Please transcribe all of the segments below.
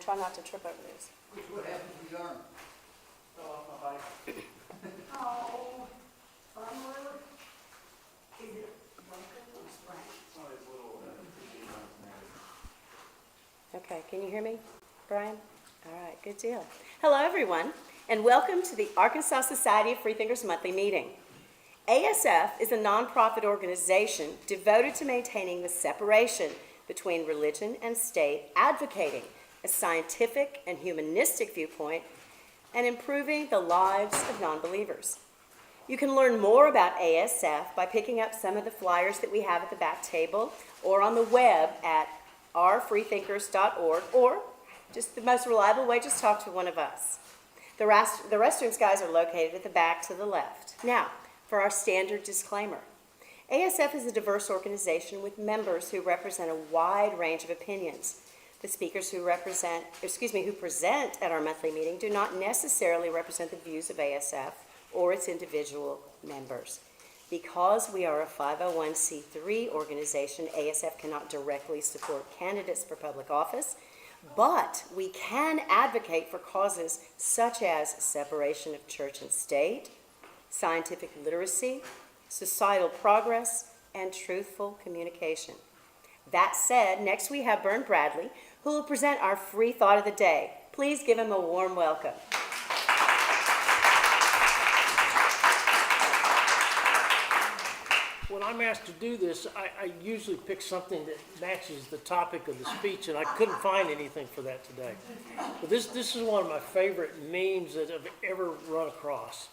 try not to trip over this. What happened to the arm? Fell off my bike. Oh, bummer. Is it broken or sprained? It's one of these little Okay, can you hear me, Brian? All right, good deal. Hello, everyone, and welcome to the Arkansas Society of Freethinkers Monthly Meeting. ASF is a nonprofit organization devoted to maintaining the separation between religion and state, advocating a scientific and humanistic viewpoint, and improving the lives of non-believers. You can learn more about ASF by picking up some of the flyers that we have at the back table or on the web at ourfreethinkers.org, or just the most reliable way, just talk to one of us. The restrooms, guys, are located at the back to the left. Now, for our standard disclaimer. ASF is a diverse organization with members who represent a wide range of opinions. The speakers who present at our monthly meeting do not necessarily represent the views of ASF or its individual members. Because we are a 501c3 organization, ASF cannot directly support candidates for public office, but we can advocate for causes such as separation of church and state, scientific literacy, societal progress, and truthful communication. That said, next we have Bern Bradley, who will present our free thought of the day. Please give him a warm welcome. When I'm asked to do this, I usually pick something that matches the topic of the speech, and I couldn't find anything for that today. But this is one of my favorite memes that I've ever run across,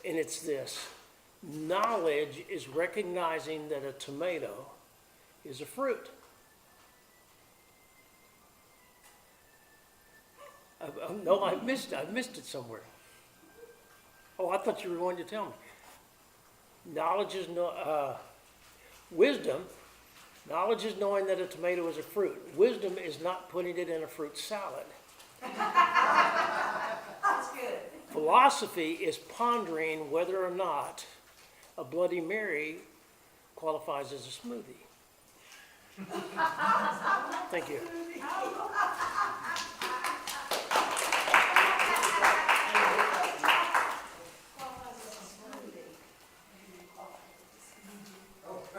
and it's this. Knowledge is recognizing that a tomato is a fruit. No, I missed it somewhere. Oh, I thought you were going to tell me. Knowledge is wisdom. Knowledge is knowing that a tomato is a fruit. Wisdom is not putting it in a fruit salad. That's good. Philosophy is pondering whether or not a Bloody Mary qualifies as a smoothie. Thank you.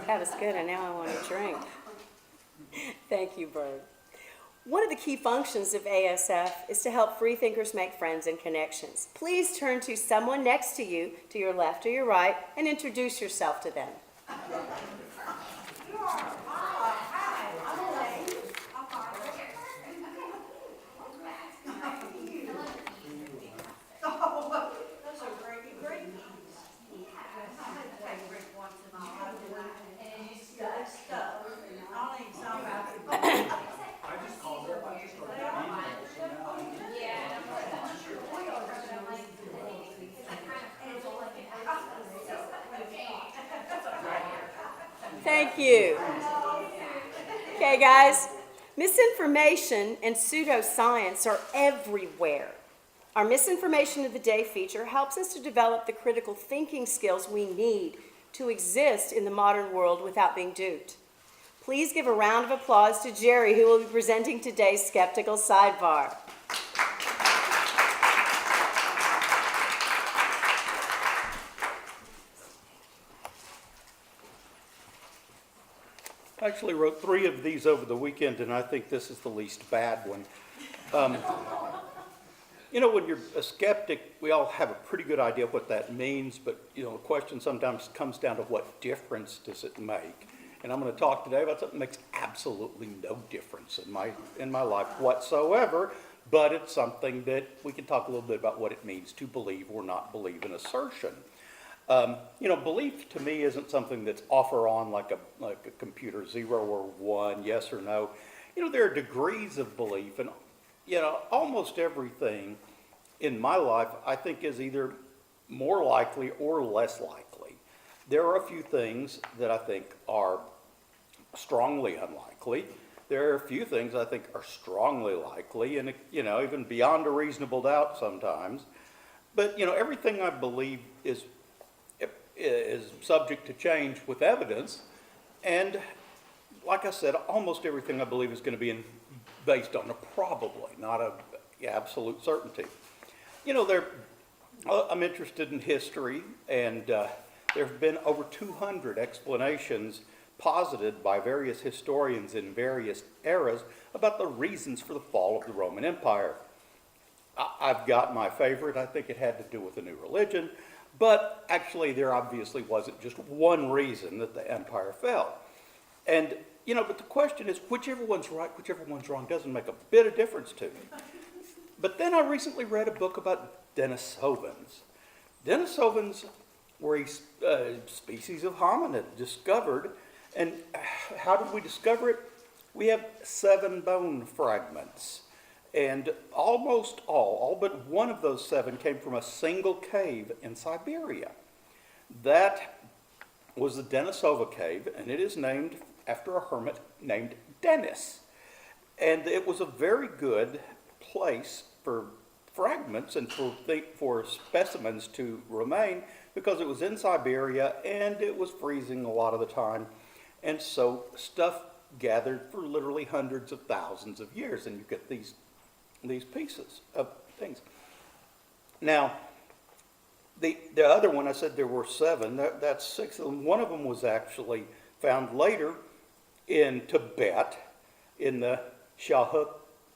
That was good, and now I want to drink. Thank you, Bert. One of the key functions of ASF is to help freethinkers make friends and connections. Please turn to someone next to you, to your left or your right, and introduce yourself to them. Thank you. Okay, guys, misinformation and pseudoscience are everywhere. Our Misinformation of the Day feature helps us to develop the critical thinking skills we need to exist in the modern world without being duped. Please give a round of applause to Jerry, who will be presenting today's Skeptical Sidebar. I actually wrote 3 of these over the weekend, and I think this is the least bad one. You know, when you're a skeptic, we all have a pretty good idea what that means, but, you know, the question sometimes comes down to what difference does it make? And I'm going to talk today about something that makes absolutely no difference in my life whatsoever, but it's something that we can talk a little bit about what it means to believe or not believe an assertion. You know, belief to me isn't something that's off or on like a computer, 0 or 1, yes or no. You know, there are degrees of belief, and, you know, almost everything in my life I think is either more likely or less likely. There are a few things that I think are strongly unlikely. There are a few things I think are strongly likely, and, you know, even beyond a reasonable doubt sometimes. But, you know, everything I believe is subject to change with evidence, and like I said, almost everything I believe is going to be based on a probably, not a absolute certainty. You know, I'm interested in history, and there have been over 200 explanations posited by various historians in various eras about the reasons for the fall of the Roman Empire. I've got my favorite. I think it had to do with a new religion, but actually there obviously wasn't just one reason that the empire fell. And, you know, but the question is, whichever one's right, whichever one's wrong doesn't make a bit of difference to me. But then I recently read a book about Denisovans. Denisovans were a species of hominid discovered. And how did we discover it? We have 7 bone fragments. And almost all but one of those 7 came from a single cave in Siberia. That was the Denisova cave, and it is named after a hermit named Denis. And it was a very good place for fragments and for specimens to remain because it was in Siberia and it was freezing a lot of the time. And so stuff gathered for literally hundreds of thousands of years, and you get these pieces of things. Now, the other one, I said there were 7, that's 6 of them. One of them was actually found later in Tibet, in the Xiahe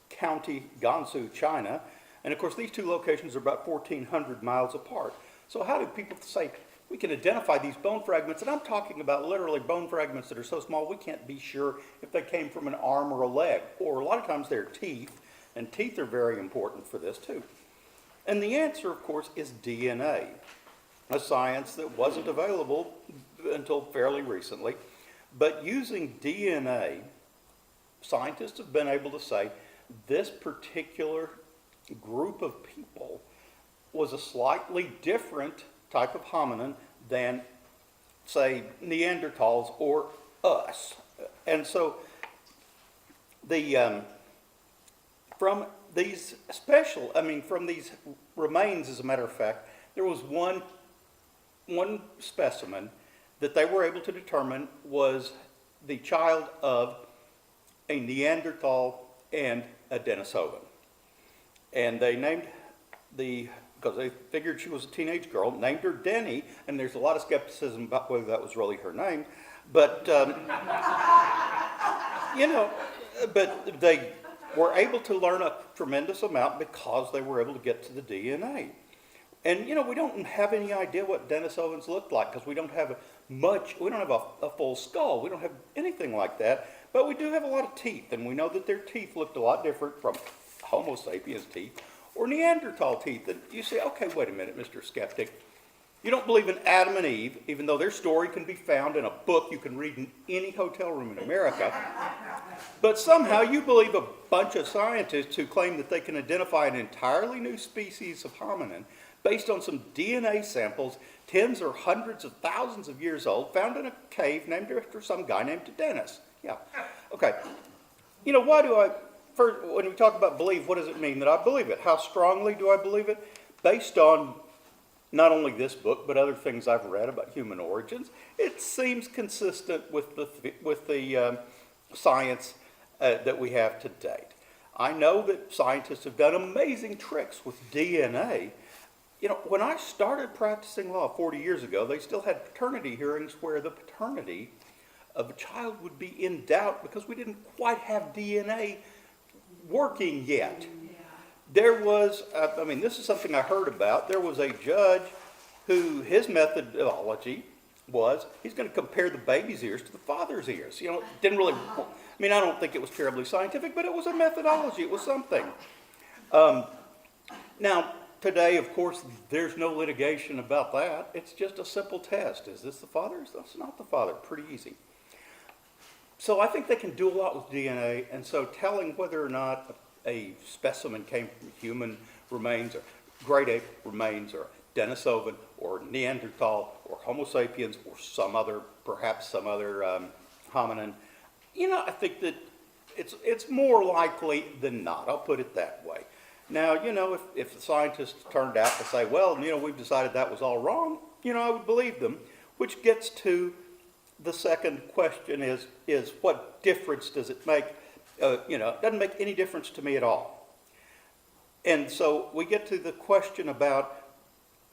County, Gansu, China. And of course, these 2 locations are about 1,400 miles apart. So how do people say, we can identify these bone fragments? And I'm talking about literally bone fragments that are so small we can't be sure if they came from an arm or a leg. Or a lot of times they're teeth, and teeth are very important for this too. And the answer, of course, is DNA, a science that wasn't available until fairly recently. But using DNA, scientists have been able to say this particular group of people was a slightly different type of hominin than, say, Neanderthals or us. And so from these from these remains, as a matter of fact, there was one specimen that they were able to determine was the child of a Neanderthal and a Denisovan. And they named because they figured she was a teenage girl, named her Denny, and there's a lot of skepticism about whether that was really her name. But, but they were able to learn a tremendous amount because they were able to get to the DNA. And, we don't have any idea what Denisovans looked like because we don't have a full skull. We don't have anything like that. But we do have a lot of teeth, and we know that their teeth looked a lot different from Homo sapiens teeth or Neanderthal teeth. And you say, okay, wait a minute, Mr. Skeptic. You don't believe in Adam and Eve, even though their story can be found in a book you can read in any hotel room in America. But somehow you believe a bunch of scientists who claim that they can identify an entirely new species of hominin based on some DNA samples tens or hundreds of thousands of years old found in a cave named after some guy named Denis. Yeah. Okay. Why do I, first, when we talk about believe, what does it mean that I believe it? How strongly do I believe it? Based on not only this book, but other things I've read about human origins, it seems consistent with the science that we have to date. I know that scientists have done amazing tricks with DNA. When I started practicing law 40 years ago, they still had paternity hearings where the paternity of a child would be in doubt because we didn't quite have DNA working yet. There was, this is something I heard about. There was a judge who, his methodology was, he's going to compare the baby's ears to the father's ears. Didn't really, I don't think it was terribly scientific, but it was a methodology. It was something. Now, today, of course, there's no litigation about that. It's just a simple test. Is this the father? Is this not the father? Pretty easy. So I think they can do a lot with DNA, and so telling whether or not a specimen came from human remains or great ape remains or Denisovan or Neanderthal or Homo sapiens or perhaps some other hominin, I think that it's more likely than not. I'll put it that way. Now, if the scientists turned out to say, well, we've decided that was all wrong, I would believe them, which gets to the second question is what difference does it make? It doesn't make any difference to me at all. And so we get to the question about,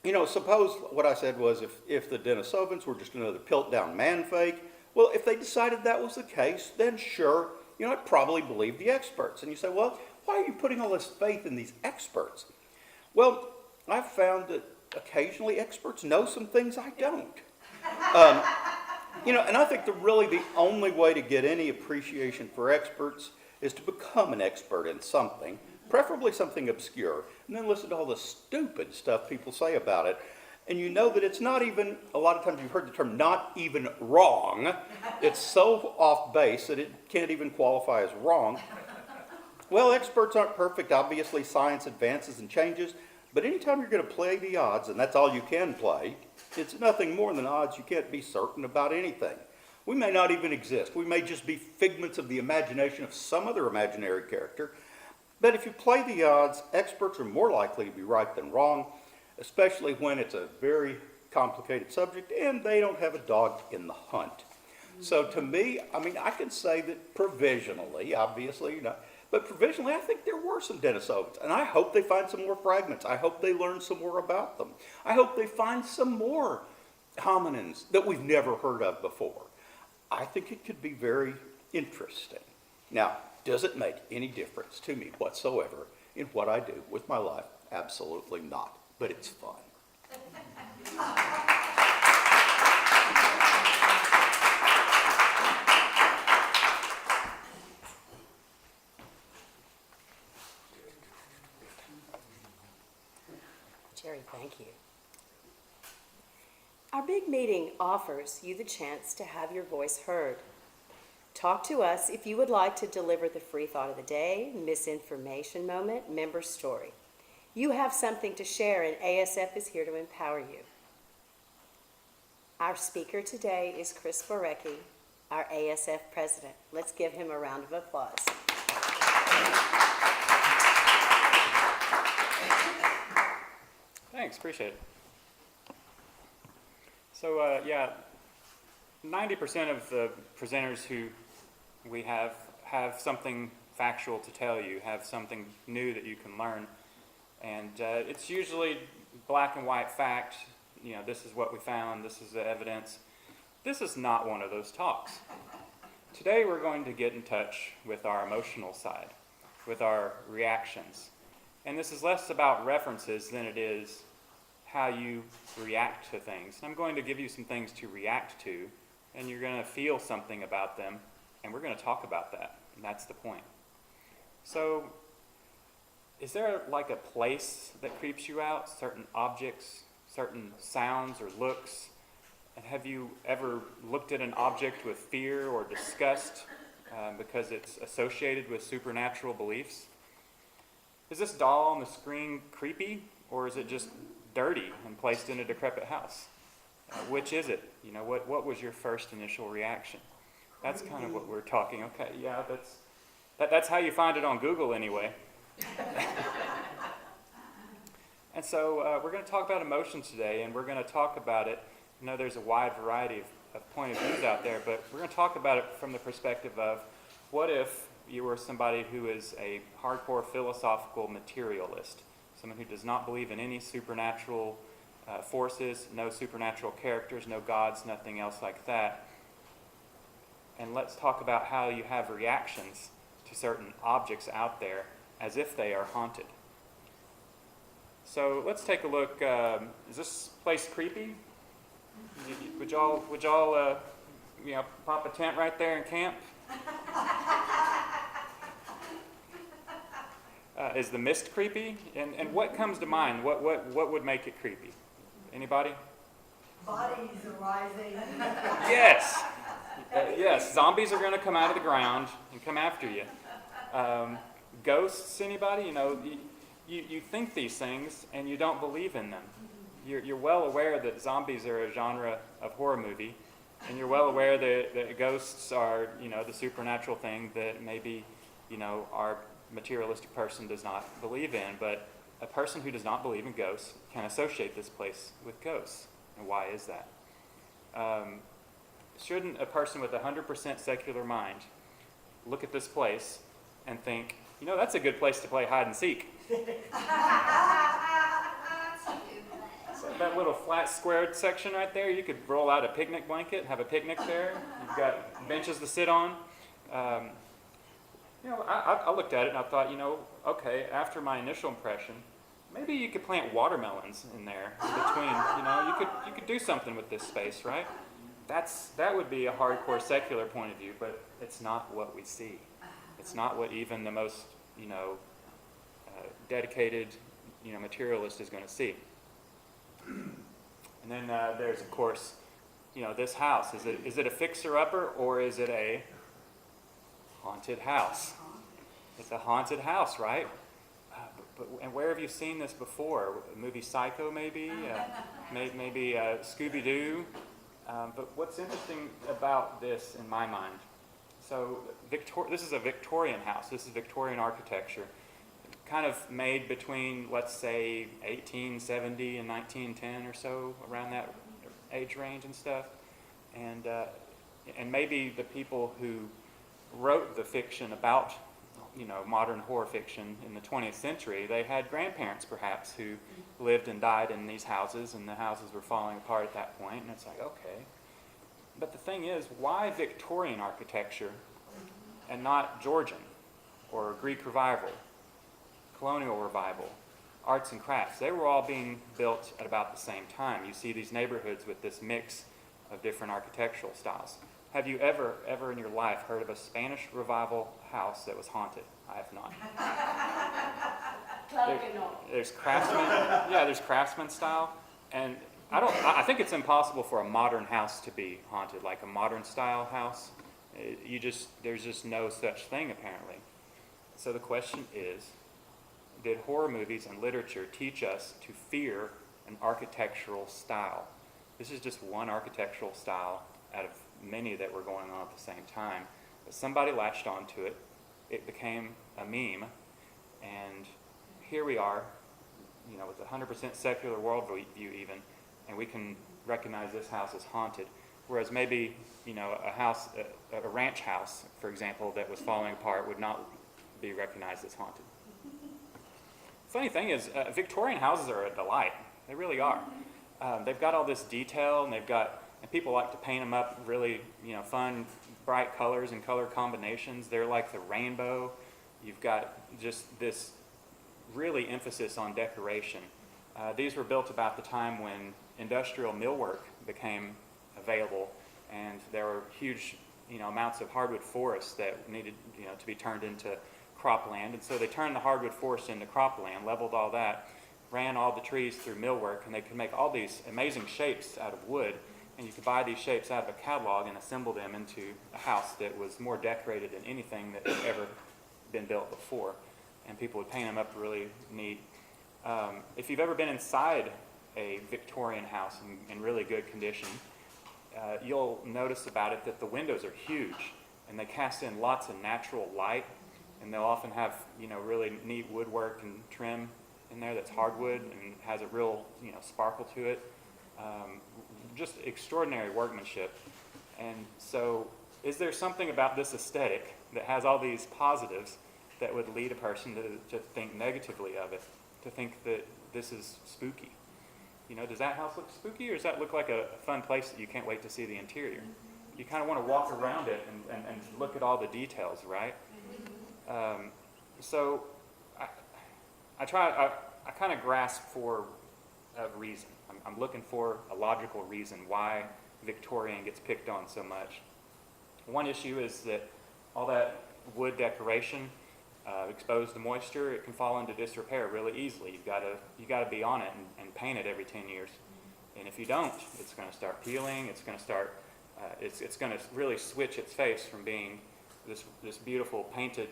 suppose what I said was if the Denisovans were just another Piltdown man fake, well, if they decided that was the case, then sure, I'd probably believe the experts. And you say, well, why are you putting all this faith in these experts? Well, I've found that occasionally experts know some things I don't. And I think the only way to get any appreciation for experts is to become an expert in something, preferably something obscure, and then listen to all the stupid stuff people say about it. And you know that it's not even, a lot of times you've heard the term not even wrong. It's so off base that it can't even qualify as wrong. Well, experts aren't perfect. Obviously, science advances and changes. But anytime you're going to play the odds, and that's all you can play, it's nothing more than odds. You can't be certain about anything. We may not even exist. We may just be figments of the imagination of some other imaginary character. But if you play the odds, experts are more likely to be right than wrong, especially when it's a very complicated subject and they don't have a dog in the hunt. So to me, I can say that provisionally, obviously, but provisionally I think there were some Denisovans, and I hope they find some more fragments. I hope they learn some more about them. I hope they find some more hominins that we've never heard of before. I think it could be very interesting. Now, does it make any difference to me whatsoever in what I do with my life? Absolutely not. But it's fun. Jerry, thank you. Our big meeting offers you the chance to have your voice heard. Talk to us if you would like to deliver the free thought of the day, misinformation moment, member story. You have something to share, and ASF is here to empower you. Our speaker today is Chris Borecki, our ASF president. Let's give him a round of applause. Thanks, appreciate it. So, 90% of the presenters who we have something factual to tell you, have something new that you can learn. And it's usually black and white fact, this is what we found, this is the evidence. This is not one of those talks. Today we're going to get in touch with our emotional side, with our reactions. And this is less about references than it is how you react to things. And I'm going to give you some things to react to, and you're going to feel something about them, and we're going to talk about that, and that's the point. So, is there like a place that creeps you out, certain objects, certain sounds or looks? And have you ever looked at an object with fear or disgust because it's associated with supernatural beliefs? Is this doll on the screen creepy, or is it just dirty and placed in a decrepit house? Which is it? What was your first initial reaction? That's kind of what we're talking. Okay, yeah, that's how you find it on Google anyway. And so we're going to talk about emotions today, and we're going to talk about it. There's a wide variety of point of views out there, but we're going to talk about it from the perspective of what if you were somebody who is a hardcore philosophical materialist, someone who does not believe in any supernatural forces, no supernatural characters, no gods, nothing else like that. And let's talk about how you have reactions to certain objects out there as if they are haunted. So let's take a look. Is this place creepy? Would y'all pop a tent right there and camp? Is the mist creepy? And what comes to mind? What would make it creepy? Anybody? Bodies arising. Yes. Yes, zombies are going to come out of the ground and come after you. Ghosts, anybody? You think these things and you don't believe in them. You're well aware that zombies are a genre of horror movie, and you're well aware that ghosts are, the supernatural thing that maybe, our materialistic person does not believe in. But a person who does not believe in ghosts can associate this place with ghosts. And why is that? Shouldn't a person with 100% secular mind look at this place and think, you know, that's a good place to play hide and seek. So that little flat squared section right there, you could roll out a picnic blanket, have a picnic there. You've got benches to sit on. You know, I looked at it and I thought, you know, okay, after my initial impression, maybe you could plant watermelons in there in between. You know, you could do something with this space, right? That would be a hardcore secular point of view, but it's not what we see. It's not what even the most, you know, dedicated, you know, materialist is going to see. And then there's, of course, you know, this house. Is it a fixer-upper or is it a haunted house? It's a haunted house, right? And where have you seen this before? The movie Psycho, maybe? Maybe Scooby-Doo? But what's interesting about this, in my mind, so this is a Victorian house. This is Victorian architecture, kind of made between, let's say, 1870 and 1910 or so, around that age range and stuff. And maybe the people who wrote the fiction about, you know, modern horror fiction in the 20th century, they had grandparents perhaps who lived and died in these houses, and the houses were falling apart at that point, and it's like, okay. But the thing is, why Victorian architecture and not Georgian or Greek revival, colonial revival, arts and crafts? They were all being built at about the same time. You see these neighborhoods with this mix of different architectural styles. Have you ever in your life heard of a Spanish revival house that was haunted? I have not. There's craftsman, yeah, there's craftsman style, and I think it's impossible for a modern house to be haunted, like a modern style house. There's just no such thing apparently. So the question is, did horror movies and literature teach us to fear an architectural style? This is just one architectural style out of many that were going on at the same time. But somebody latched onto it. It became a meme. And here we are, you know, with a 100% secular worldview even, and we can recognize this house as haunted. Whereas maybe, you know, a ranch house, for example, that was falling apart would not be recognized as haunted. Funny thing is, Victorian houses are a delight. They really are. They've got all this detail, and people like to paint them up really, you know, fun, bright colors and color combinations. They're like the rainbow. You've got just this really emphasis on decoration. These were built about the time when industrial millwork became available, and there were huge, you know, amounts of hardwood forests that needed, you know, to be turned into cropland. And so they turned the hardwood forest into cropland, leveled all that, ran all the trees through millwork, and they could make all these amazing shapes out of wood. And you could buy these shapes out of a catalog and assemble them into a house that was more decorated than anything that had ever been built before. And people would paint them up really neat. If you've ever been inside a Victorian house in really good condition, you'll notice about it that the windows are huge, and they cast in lots of natural light, and they'll often have, you know, really neat woodwork and trim in there that's hardwood and has a real, you know, sparkle to it. Just extraordinary workmanship. And so, is there something about this aesthetic that has all these positives that would lead a person to think negatively of it, to think that this is spooky? You know, does that house look spooky, or does that look like a fun place that you can't wait to see the interior? You kind of want to walk around it and look at all the details, right? So I kind of grasp for a reason. I'm looking for a logical reason why Victorian gets picked on so much. One issue is that all that wood decoration exposed to moisture, it can fall into disrepair really easily. You got to be on it and paint it every 10 years. And if you don't, it's going to start peeling. It's going to start. It's going to really switch its face from being this beautiful painted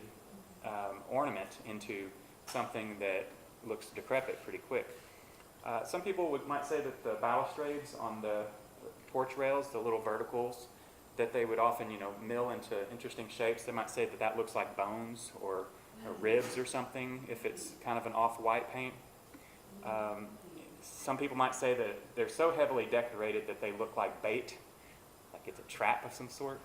ornament into something that looks decrepit pretty quick. Some people might say that the balustrades on the porch rails, the little verticals, that they would often, you know, mill into interesting shapes. They might say that that looks like bones or ribs or something if it's kind of an off-white paint. Some people might say that they're so heavily decorated that they look like bait, like it's a trap of some sort.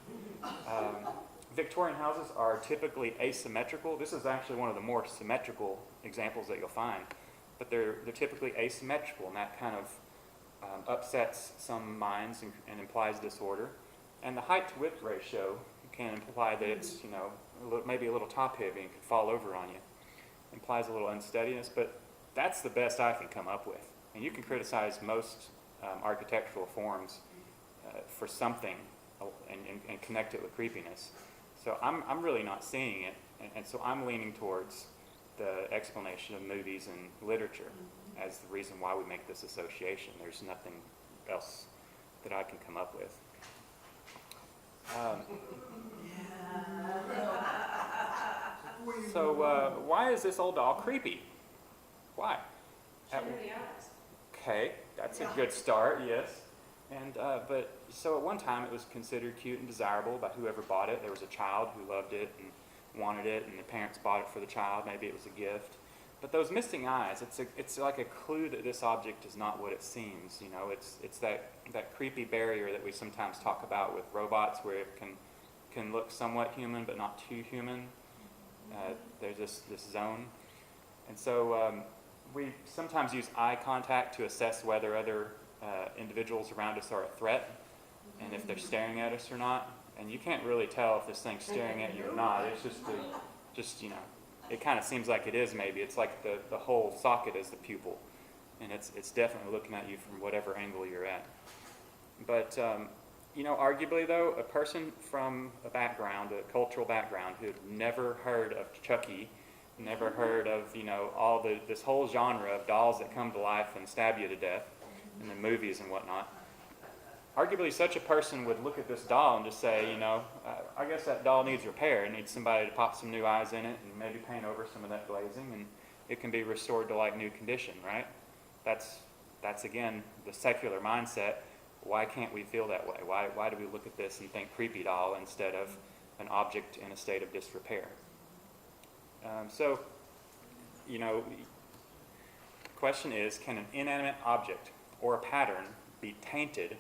Victorian houses are typically asymmetrical. This is actually one of the more symmetrical examples that you'll find, but they're typically asymmetrical, and that kind of upsets some minds and implies disorder. And the height to width ratio can imply that it's, you know, maybe a little top heavy and could fall over on you. Implies a little unsteadiness, but that's the best I can come up with. And you can criticize most architectural forms for something and connect it with creepiness. So I'm really not seeing it, and so I'm leaning towards the explanation of movies and literature as the reason why we make this association. There's nothing else that I can come up with. So why is this old doll creepy? Why? Okay, that's a good start, yes. And but so at one time it was considered cute and desirable by whoever bought it. There was a child who loved it and wanted it, and the parents bought it for the child. Maybe it was a gift. But those missing eyes, it's like a clue that this object is not what it seems. You know, it's that creepy barrier that we sometimes talk about with robots, where it can look somewhat human but not too human. There's this zone, and so we sometimes use eye contact to assess whether other individuals around us are a threat, and if they're staring at us or not. And you can't really tell if this thing's staring at you or not. It's just you know, it kind of seems like it is. Maybe it's like the whole socket is the pupil, and it's definitely looking at you from whatever angle you're at. But you know, arguably though, a person from a cultural background, who had never heard of Chucky, never heard of, you know, all this whole genre of dolls that come to life and stab you to death in the movies and whatnot, arguably such a person would look at this doll and just say, you know, I guess that doll needs repair. It needs somebody to pop some new eyes in it and maybe paint over some of that glazing, and it can be restored to like new condition, right? That's again the secular mindset. Why can't we feel that way? Why do we look at this and think creepy doll instead of an object in a state of disrepair? So, you know, the question is, can an inanimate object or a pattern be tainted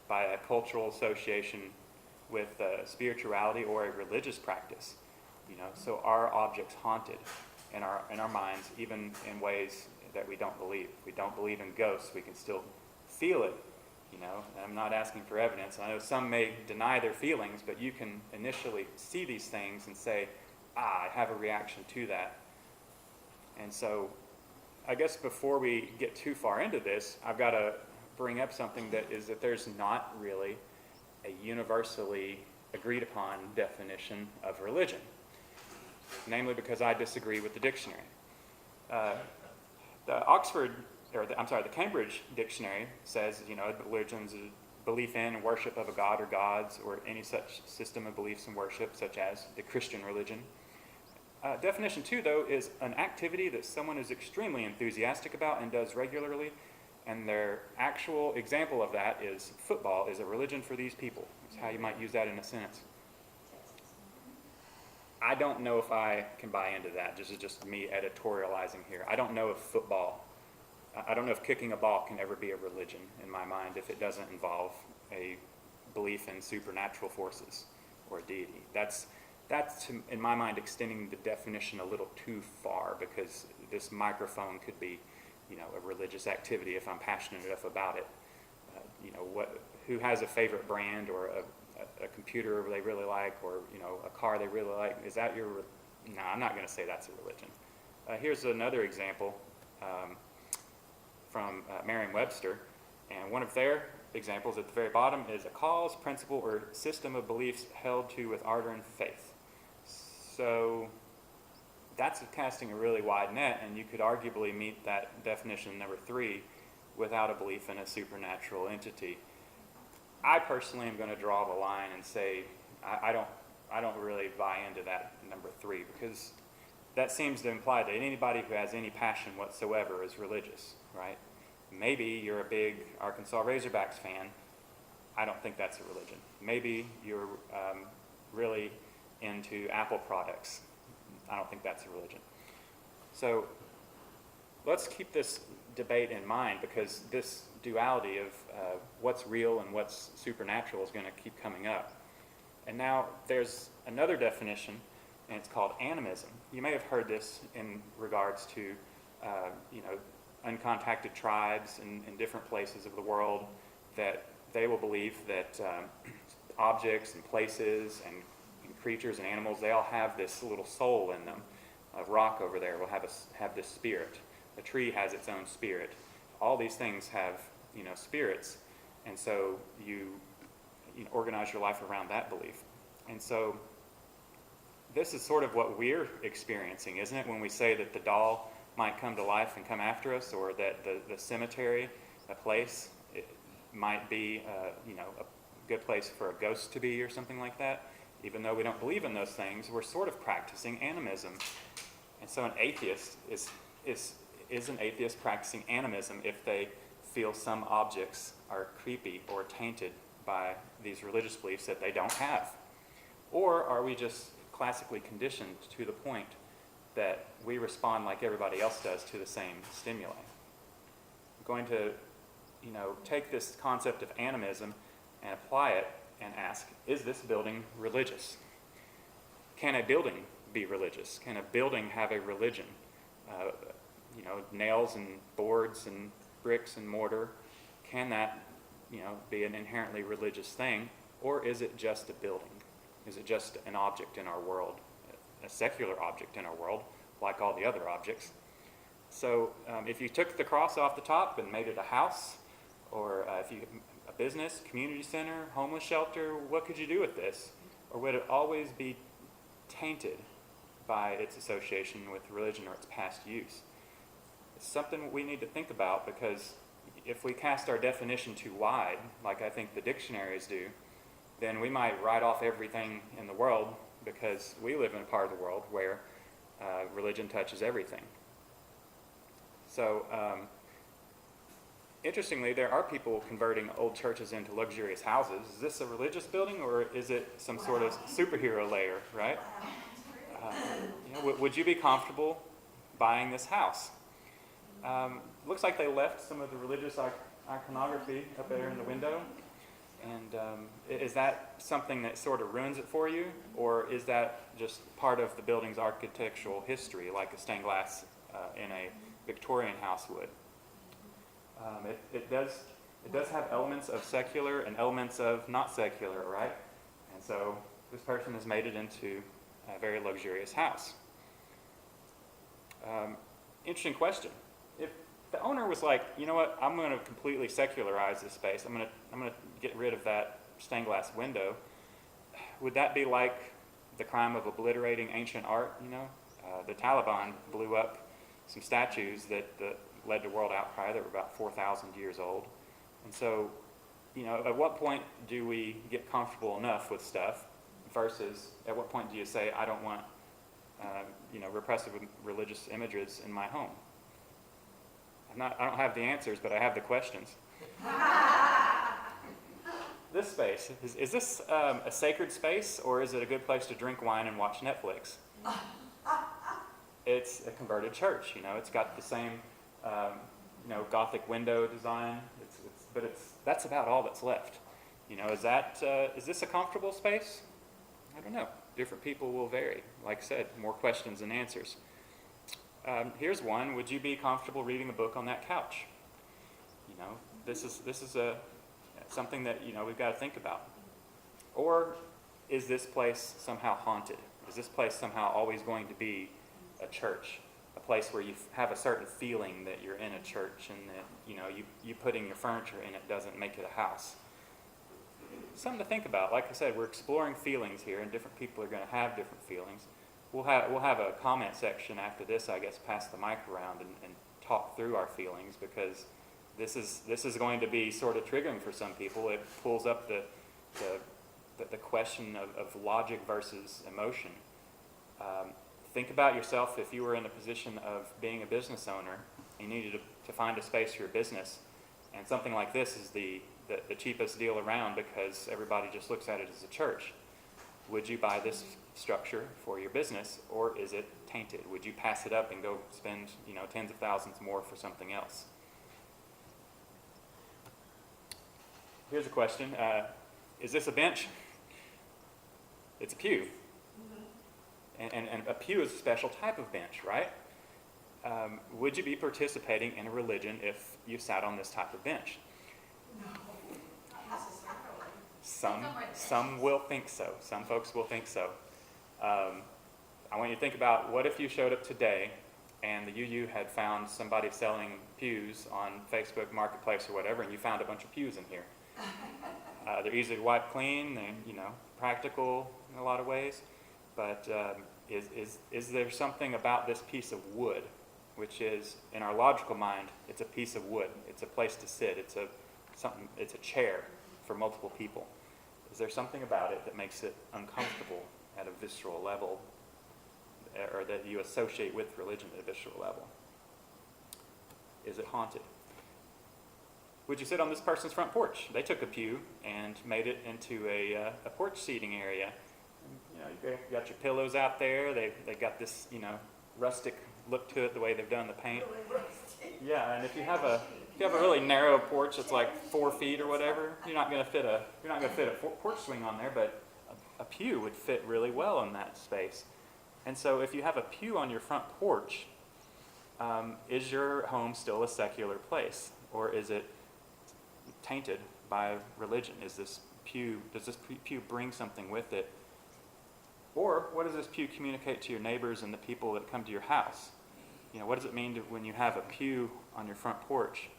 by a cultural association with spirituality or a religious practice? You know, so are objects haunted in our minds, even in ways that we don't believe? If we don't believe in ghosts, we can still feel it. You know, and I'm not asking for evidence. I know some may deny their feelings, but you can initially see these things and say, I have a reaction to that. And so I guess before we get too far into this, I've got to bring up something that there's not really a universally agreed upon definition of religion, namely because I disagree with the dictionary. The Cambridge Dictionary says, you know, religion's a belief in and worship of a god or gods, or any such system of beliefs and worship, such as the Christian religion. Definition 2, though, is an activity that someone is extremely enthusiastic about and does regularly, and their actual example of that is football is a religion for these people. That's how you might use that in a sentence. I don't know if I can buy into that. This is just me editorializing here. I don't know if kicking a ball can ever be a religion in my mind if it doesn't involve a belief in supernatural forces or deity. That's in my mind, extending the definition a little too far, because this microphone could be, you know, a religious activity if I'm passionate enough about it. You know, who has a favorite brand or a computer they really like, or, you know, a car they really like? Is that your? No, I'm not going to say that's a religion. Here's another example from Merriam-Webster, and one of their examples at the very bottom is a cause, principle, or system of beliefs held to with ardor and faith. So that's casting a really wide net, and you could arguably meet that definition number 3 without a belief in a supernatural entity. I personally am going to draw the line and say I don't really buy into that number 3, because that seems to imply that anybody who has any passion whatsoever is religious, right? Maybe you're a big Arkansas Razorbacks fan. I don't think that's a religion. Maybe you're really into Apple products. I don't think that's a religion. So let's keep this debate in mind, because this duality of what's real and what's supernatural is going to keep coming up. And now there's another definition, and it's called animism. You may have heard this in regards to, you know, uncontacted tribes in different places of the world, that they will believe that objects and places and creatures and animals, they all have this little soul in them. A rock over there will have this spirit. A tree has its own spirit. All these things have, you know, spirits, and so you organize your life around that belief. And so this is sort of what we're experiencing, isn't it, when we say that the doll might come to life and come after us, or that the cemetery, a place, it might be, you know, a good place for a ghost to be or something like that. Even though we don't believe in those things, we're sort of practicing animism. And so an atheist is an atheist practicing animism if they feel some objects are creepy or tainted by these religious beliefs that they don't have. Or are we just classically conditioned to the point that we respond like everybody else does to the same stimuli? I'm going to, you know, take this concept of animism and apply it and ask, is this building religious? Can a building be religious? Can a building have a religion? You know, nails and boards and bricks and mortar, can that, you know, be an inherently religious thing? Or is it just a building? Is it just an object in our world, a secular object in our world, like all the other objects? So if you took the cross off the top and made it a house, or if you a business, community center, homeless shelter, what could you do with this? Or would it always be tainted by its association with religion or its past use? It's something we need to think about, because if we cast our definition too wide, like I think the dictionaries do, then we might write off everything in the world, because we live in a part of the world where religion touches everything. So, interestingly, there are people converting old churches into luxurious houses. Is this a religious building, or is it some sort of superhero lair, right? You know, would you be comfortable buying this house? Looks like they left some of the religious iconography up there in the window. And is that something that sort of ruins it for you, or is that just part of the building's architectural history, like a stained glass in a Victorian house would? It does have elements of secular and elements of not secular, right? And so this person has made it into a very luxurious house. Interesting question. If the owner was like, you know what, I'm going to completely secularize this space, I'm going to get rid of that stained glass window, would that be like the crime of obliterating ancient art? You know, the Taliban blew up some statues that led to world outcry that were about 4,000 years old. And so, you know, at what point do we get comfortable enough with stuff versus at what point do you say, I don't want, you know, repressive religious images in my home? I don't have the answers, but I have the questions. This space, is this a sacred space, or is it a good place to drink wine and watch Netflix? It's a converted church, you know. It's got the same, you know, Gothic window design, but that's about all that's left. You know, is this a comfortable space? I don't know. Different people will vary. Like I said, more questions than answers. Here's one. Would you be comfortable reading a book on that couch? You know, this is something that, you know, we've got to think about. Or is this place somehow haunted? Is this place somehow always going to be a church? A place where you have a certain feeling that you're in a church, and that, you know, you putting your furniture in it doesn't make it a house. Something to think about. Like I said, we're exploring feelings here, and different people are going to have different feelings. We'll have a comment section after this, I guess, pass the mic around and talk through our feelings, because this is going to be sort of triggering for some people. It pulls up the question of logic versus emotion. Think about yourself if you were in a position of being a business owner and you needed to find a space for your business, and something like this is the cheapest deal around because everybody just looks at it as a church. Would you buy this structure for your business, or is it tainted? Would you pass it up and go spend, you know, tens of thousands more for something else? here's a question. Is this a bench? It's a pew. And a pew is a special type of bench, right? Would you be participating in a religion if you sat on this type of bench? Some will think so. Some folks will think so. I want you to think about, what if you showed up today and the UU had found somebody selling pews on Facebook Marketplace or whatever, and you found a bunch of pews in here. They're easy to wipe clean, they're, practical in a lot of ways, but is there something about this piece of wood, which is, in our logical mind, it's a piece of wood, it's a place to sit, it's a chair for multiple people. Is there something about it that makes it uncomfortable at a visceral level, or that you associate with religion at a visceral level? Is it haunted? Would you sit on this person's front porch? They took a pew and made it into a porch seating area. You got your pillows out there. They got this, rustic look to it, the way they've done the paint. Yeah, and if you have a really narrow porch that's like 4 feet or whatever, you're not going to fit a porch swing on there, but a pew would fit really well in that space. And so if you have a pew on your front porch, is your home still a secular place, or is it tainted by religion? Does this pew bring something with it? Or what does this pew communicate to your neighbors and the people that come to your house? What does it mean when you have a pew on your front porch?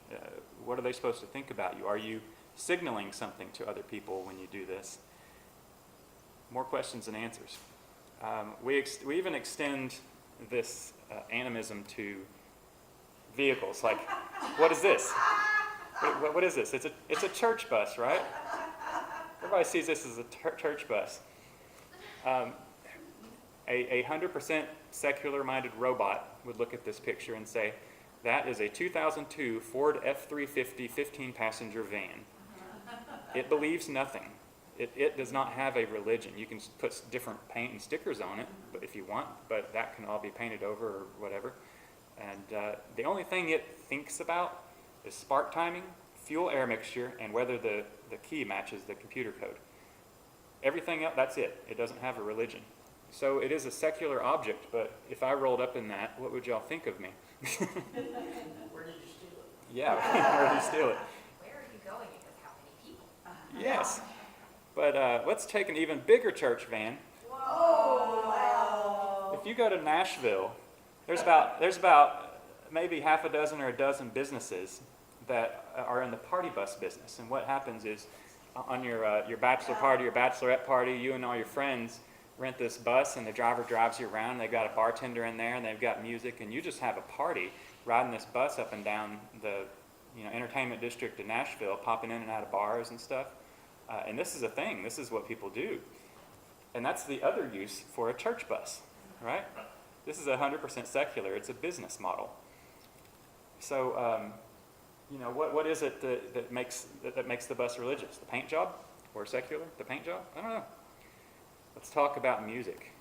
What are they supposed to think about you? Are you signaling something to other people when you do this? More questions than answers. We even extend this animism to vehicles. Like, what is this? What is this? It's a church bus, right? Everybody sees this as a church bus. A 100% secular-minded robot would look at this picture and say, that is a 2002 Ford F-350 15-passenger van. It believes nothing. It does not have a religion. You can put different paint and stickers on it, but if you want, but that can all be painted over or whatever. And the only thing it thinks about is spark timing, fuel-air mixture, and whether the key matches the computer code. Everything else, that's it. It doesn't have a religion. So it is a secular object, but if I rolled up in that, what would y'all think of me? Where did you steal it? Yeah, where did you steal it? Where are you going and with how many people? Yes. But let's take an even bigger church van. Oh, wow. If you go to Nashville, there's about maybe half a dozen or a dozen businesses that are in the party bus business. And what happens is, on your bachelor party or bachelorette party, you and all your friends rent this bus, and the driver drives you around. And they've got a bartender in there, and they've got music, and you just have a party riding this bus up and down the entertainment district of Nashville, popping in and out of bars and stuff. And this is a thing. This is what people do. And that's the other use for a church bus, right? This is 100% secular. It's a business model. So, what is it that makes the bus religious? The paint job, or secular? The paint job? I don't know. Let's talk about music.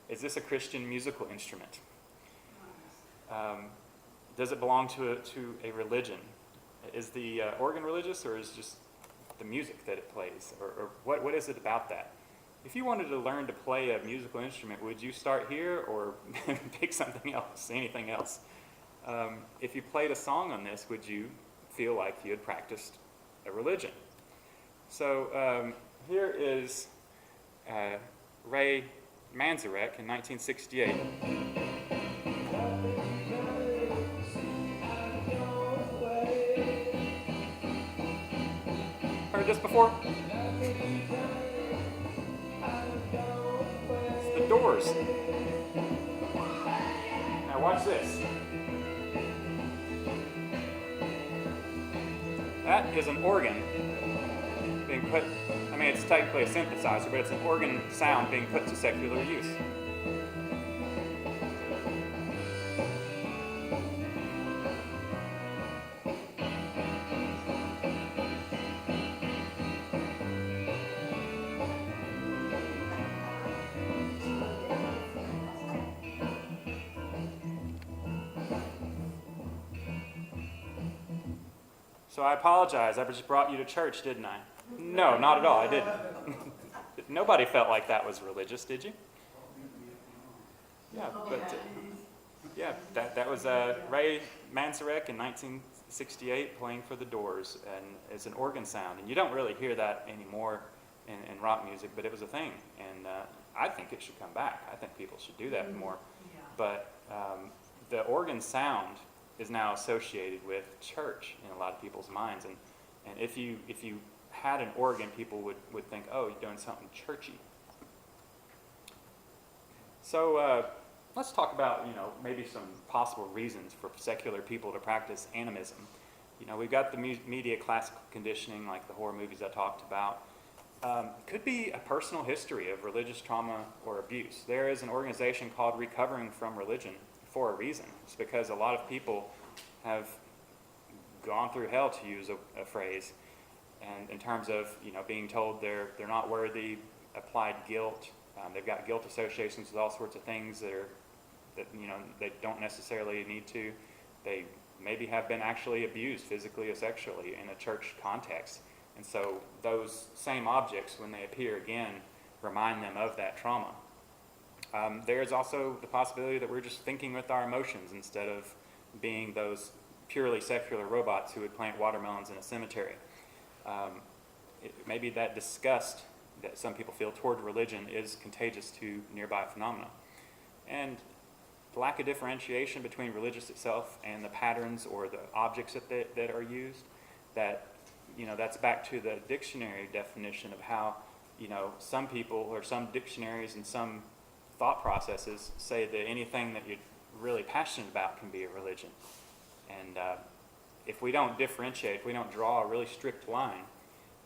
Is this a Christian musical instrument? Does it belong to a religion? Is the organ religious, or is just the music that it plays? Or what is it about that? If you wanted to learn to play a musical instrument, would you start here or pick something else, anything else? If you played a song on this, would you feel like you had practiced a religion? So here is Ray Manzarek in 1968. Heard this before? It's the Doors. Now watch this. That is an organ being put, it's technically a synthesizer, but it's an organ sound being put to secular use. So So I apologize. I just brought you to church, didn't I? No, not at all. I didn't. Nobody felt like that was religious, did you? Yeah, but yeah, that was Ray Manzarek in 1968 playing for the Doors, and it's an organ sound, and you don't really hear that anymore in rock music, but it was a thing, and I think it should come back. I think people should do that more. But the organ sound is now associated with church in a lot of people's minds, and if you had an organ, people would think, oh, you're doing something churchy. So let's talk about, maybe some possible reasons for secular people to practice animism. We've got the media classical conditioning, like the horror movies I talked about. Could be a personal history of religious trauma or abuse. There is an organization called Recovering from Religion for a reason. It's because a lot of people have gone through hell, to use a phrase, and in terms of being told they're not worthy, applied guilt. They've got guilt associations with all sorts of things that they don't necessarily need to. They maybe have been actually abused physically or sexually in a church context. And so those same objects, when they appear again, remind them of that trauma. There's also the possibility that we're just thinking with our emotions instead of being those purely secular robots who would plant watermelons in a cemetery. Maybe that disgust that some people feel toward religion is contagious to nearby phenomena. And the lack of differentiation between religious itself and the patterns or the objects that are used, that's back to the dictionary definition of how, some people or some dictionaries and some thought processes say that anything that you're really passionate about can be a religion. And if we don't differentiate, if we don't draw a really strict line,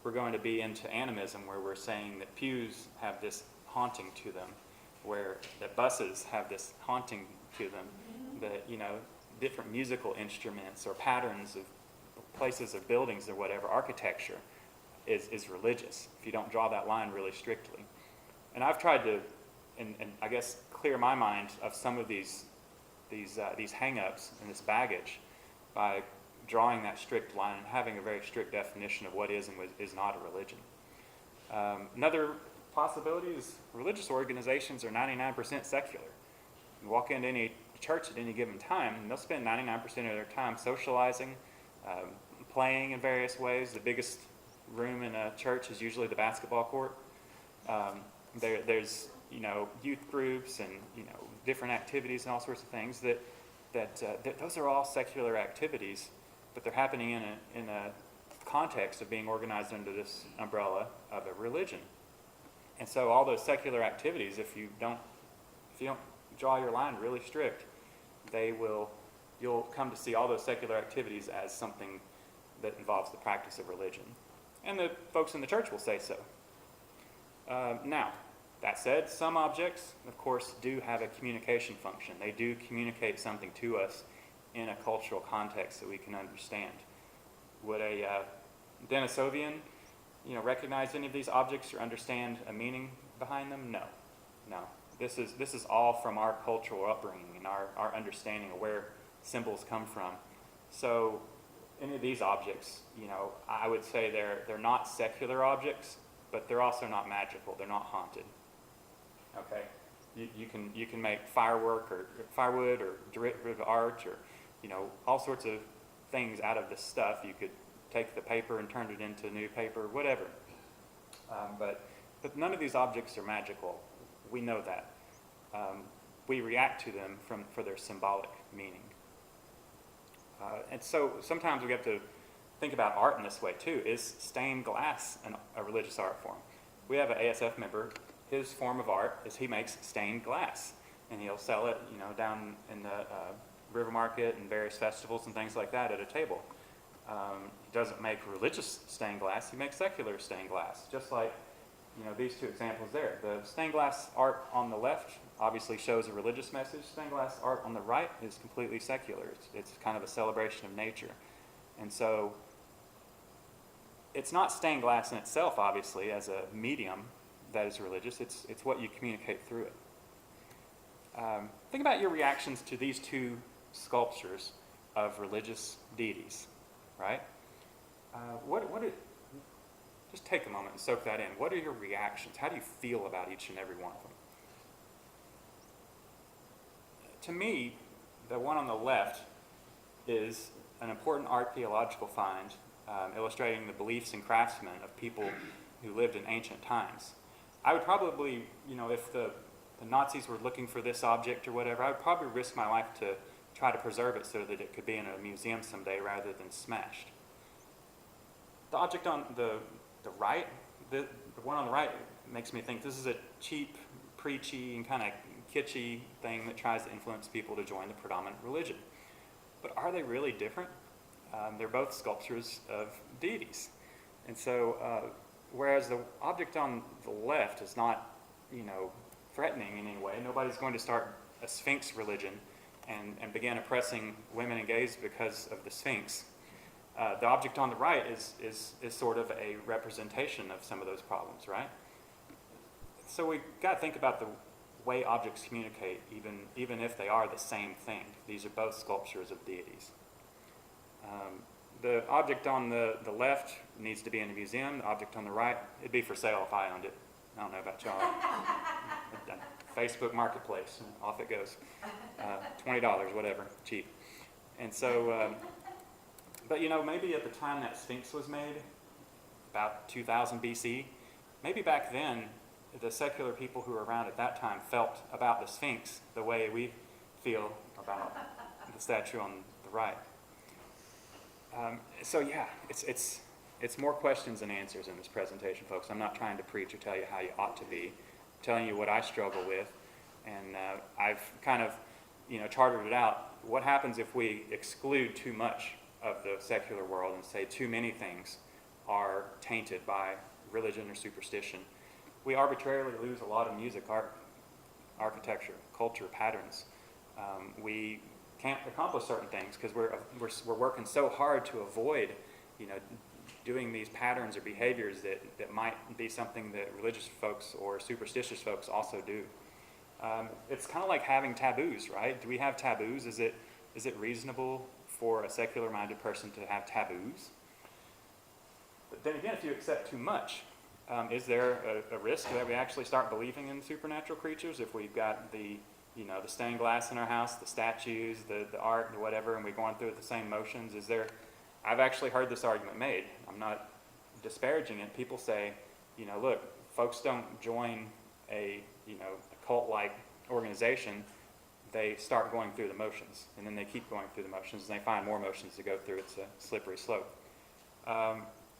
we're going to be into animism, where we're saying that pews have this haunting to them, where the buses have this haunting to them, that, different musical instruments or patterns of places or buildings or whatever, architecture is religious, if you don't draw that line really strictly. And I've tried to, and I guess, clear my mind of some of these hang-ups and this baggage by drawing that strict line and having a very strict definition of what is and is not a religion. Another possibility is religious organizations are 99% secular. You walk into any church at any given time, and they'll spend 99% of their time socializing, playing in various ways. The biggest room in a church is usually the basketball court. There's youth groups and different activities and all sorts of things that those are all secular activities, but they're happening in a context of being organized under this umbrella of a religion. And so all those secular activities, if you don't draw your line really strict, you'll come to see all those secular activities as something that involves the practice of religion. And the folks in the church will say so. Now, that said, some objects, of course, do have a communication function. They do communicate something to us in a cultural context that we can understand. Would a Denisovian, recognize any of these objects or understand a meaning behind them? No. This is all from our cultural upbringing and our understanding of where symbols come from. So any of these objects, I would say they're not secular objects, but they're also not magical. They're not haunted. Okay, you can make firework or firewood or derivative art or all sorts of things out of this stuff. You could take the paper and turn it into new paper, whatever. But none of these objects are magical. We know that. We react to them for their symbolic meaning. And so sometimes we have to think about art in this way too. Is stained glass a religious art form? We have an ASF member. His form of art is he makes stained glass, and he'll sell it, down in the river market and various festivals and things like that at a table. He doesn't make religious stained glass. He makes secular stained glass, just like these two examples there. The stained glass art on the left obviously shows a religious message. Stained glass art on the right is completely secular. It's kind of a celebration of nature. And so it's not stained glass in itself, obviously, as a medium that is religious. It's what you communicate through it. Think about your reactions to these two sculptures of religious deities, right? just take a moment and soak that in. What are your reactions? How do you feel about each and every one of them? To me, the one on the left is an important archaeological find illustrating the beliefs and craftsmen of people who lived in ancient times. I would probably, if the Nazis were looking for this object or whatever, I would probably risk my life to try to preserve it so that it could be in a museum someday rather than smashed. The object on the right, the one on the right makes me think this is a cheap, preachy, and kind of kitschy thing that tries to influence people to join the predominant religion. But are they really different? They're both sculptures of deities. And so, whereas the object on the left is not, threatening in any way, nobody's going to start a Sphinx religion and begin oppressing women and gays because of the Sphinx. The object on the right is sort of a representation of some of those problems, right? So we got to think about the way objects communicate, even if they are the same thing. These are both sculptures of deities. The object on the left needs to be in a museum. The object on the right, it'd be for sale if I owned it. I don't know about y'all. Facebook Marketplace, off it goes. $20, whatever, cheap. And so, but maybe at the time that Sphinx was made, about 2000 BC, maybe back then, the secular people who were around at that time felt about the Sphinx the way we feel about the statue on the right. So yeah, it's more questions than answers in this presentation, folks. I'm not trying to preach or tell you how you ought to be. I'm telling you what I struggle with, and I've kind of, charted it out. What happens if we exclude too much of the secular world and say too many things are tainted by religion or superstition? We arbitrarily lose a lot of music, art, architecture, culture, patterns. We can't accomplish certain things because we're working so hard to avoid, doing these patterns or behaviors that might be something that religious folks or superstitious folks also do. It's kind of like having taboos, right? Do we have taboos? Is it reasonable for a secular-minded person to have taboos? But then again, if you accept too much, is there a risk that we actually start believing in supernatural creatures if we've got the stained glass in our house, the statues, the art, and whatever, and we're going through the same motions? I've actually heard this argument made. I'm not disparaging it. People say, look, folks don't join a cult-like organization. They start going through the motions, and then they keep going through the motions, and they find more motions to go through. It's a slippery slope.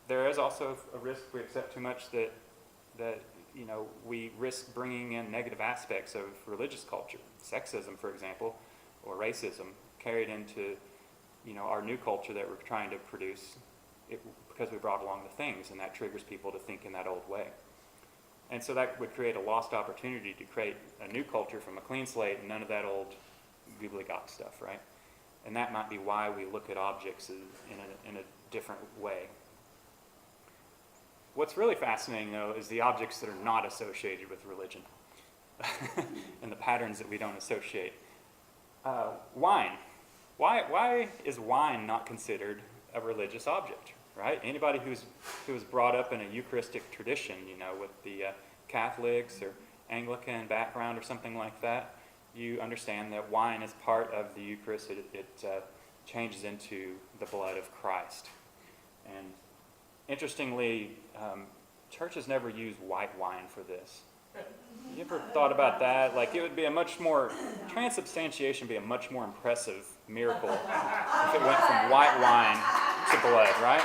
There is also a risk if we accept too much that we risk bringing in negative aspects of religious culture, sexism, for example, or racism, carried into our new culture that we're trying to produce because we brought along the things, and that triggers people to think in that old way. And so that would create a lost opportunity to create a new culture from a clean slate and none of that old gobbledygook stuff, right? And that might be why we look at objects in a different way. What's really fascinating, though, is the objects that are not associated with religion and the patterns that we don't associate. Wine. Why is wine not considered a religious object, right? Anybody who was brought up in a Eucharistic tradition, with the Catholics or Anglican background or something like that, you understand that wine is part of the Eucharist. It changes into the blood of Christ. And interestingly, churches never use white wine for this. You ever thought about that? Like, it would be transubstantiation would be a much more impressive miracle if it went from white wine to blood, right?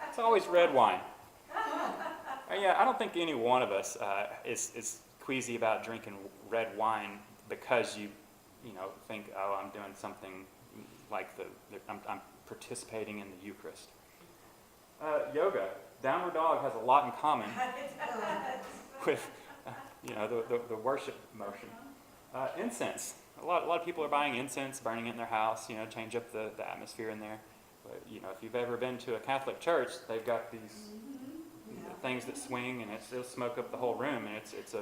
It's always red wine. Yeah, I don't think any one of us is queasy about drinking red wine because you think, oh, I'm doing something like I'm participating in the Eucharist. Yoga, downward dog, has a lot in common with the worship motion. Incense. A lot of people are buying incense, burning it in their house, change up the atmosphere in there. But, if you've ever been to a Catholic church, they've got these things that swing, and it'll smoke up the whole room, and it's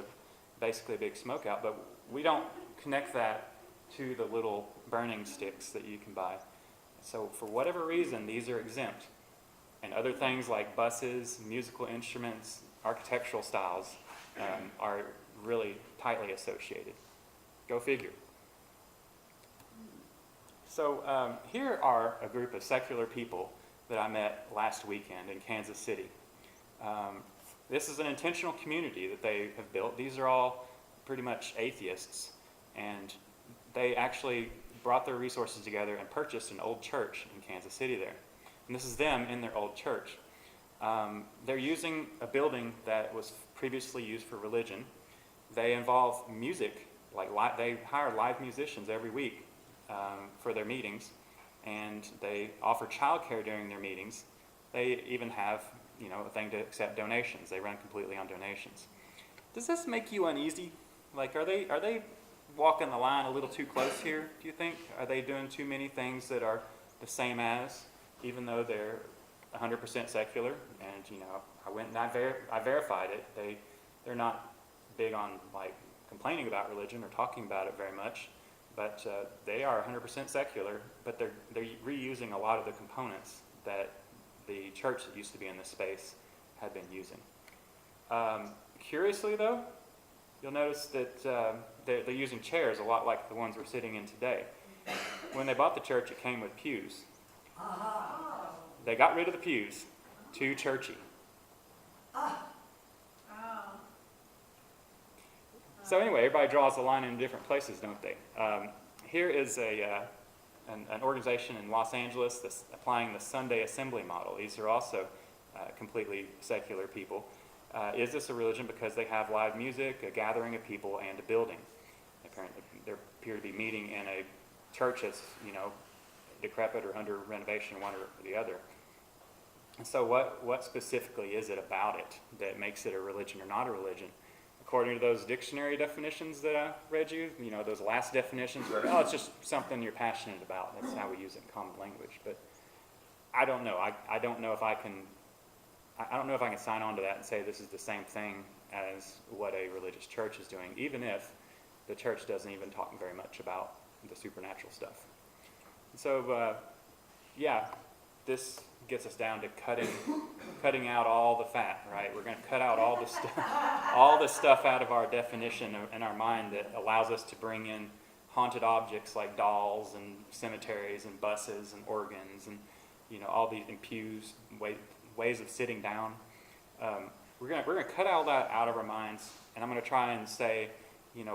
basically a big smoke out. But we don't connect that to the little burning sticks that you can buy. So for whatever reason, these are exempt. And other things like buses, musical instruments, architectural styles are really tightly associated. Go figure. So here are a group of secular people that I met last weekend in Kansas City. This is an intentional community that they have built. These are all pretty much atheists, and they actually brought their resources together and purchased an old church in Kansas City there. And this is them in their old church. They're using a building that was previously used for religion. They involve music, they hire live musicians every week for their meetings, and they offer childcare during their meetings. They even have, a thing to accept donations. They run completely on donations. Does this make you uneasy? Like, are they walking the line a little too close here, do you think? Are they doing too many things that are the same as, even though they're 100% secular? And, I went and I verified it. They're not big on, complaining about religion or talking about it very much, but they are 100% secular, but they're reusing a lot of the components that the church that used to be in this space had been using. Curiously, though, you'll notice that they're using chairs a lot like the ones we're sitting in today. When they bought the church, it came with pews. They got rid of the pews. Too churchy. So anyway, everybody draws the line in different places, don't they? Here is an organization in Los Angeles that's applying the Sunday assembly model. These are also completely secular people. Is this a religion? Because they have live music, a gathering of people, and a building. Apparently, they appear to be meeting in a church that's, decrepit or under renovation, one or the other. And so what specifically is it about it that makes it a religion or not a religion? According to those dictionary definitions that I read you, those last definitions were, it's just something you're passionate about. That's how we use it in common language. But I don't know. I don't know if I can sign on to that and say this is the same thing as what a religious church is doing, even if the church doesn't even talk very much about the supernatural stuff. So, this gets us down to cutting out all the fat, right? We're going to cut out all the stuff out of our definition in our mind that allows us to bring in haunted objects like dolls and cemeteries and buses and organs and all these and pews, ways of sitting down. We're going to cut all that out of our minds, and I'm going to try and say,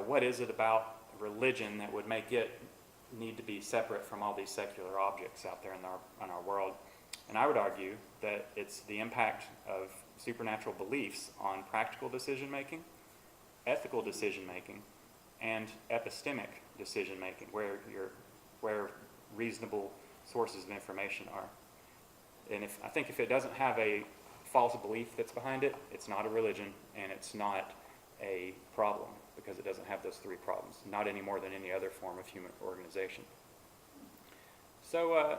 what is it about religion that would make it need to be separate from all these secular objects out there in our world? And I would argue that it's the impact of supernatural beliefs on practical decision-making, ethical decision-making, and epistemic decision-making, where reasonable sources of information are. And I think if it doesn't have a false belief that's behind it, it's not a religion, and it's not a problem, because it doesn't have those three problems, not any more than any other form of human organization. So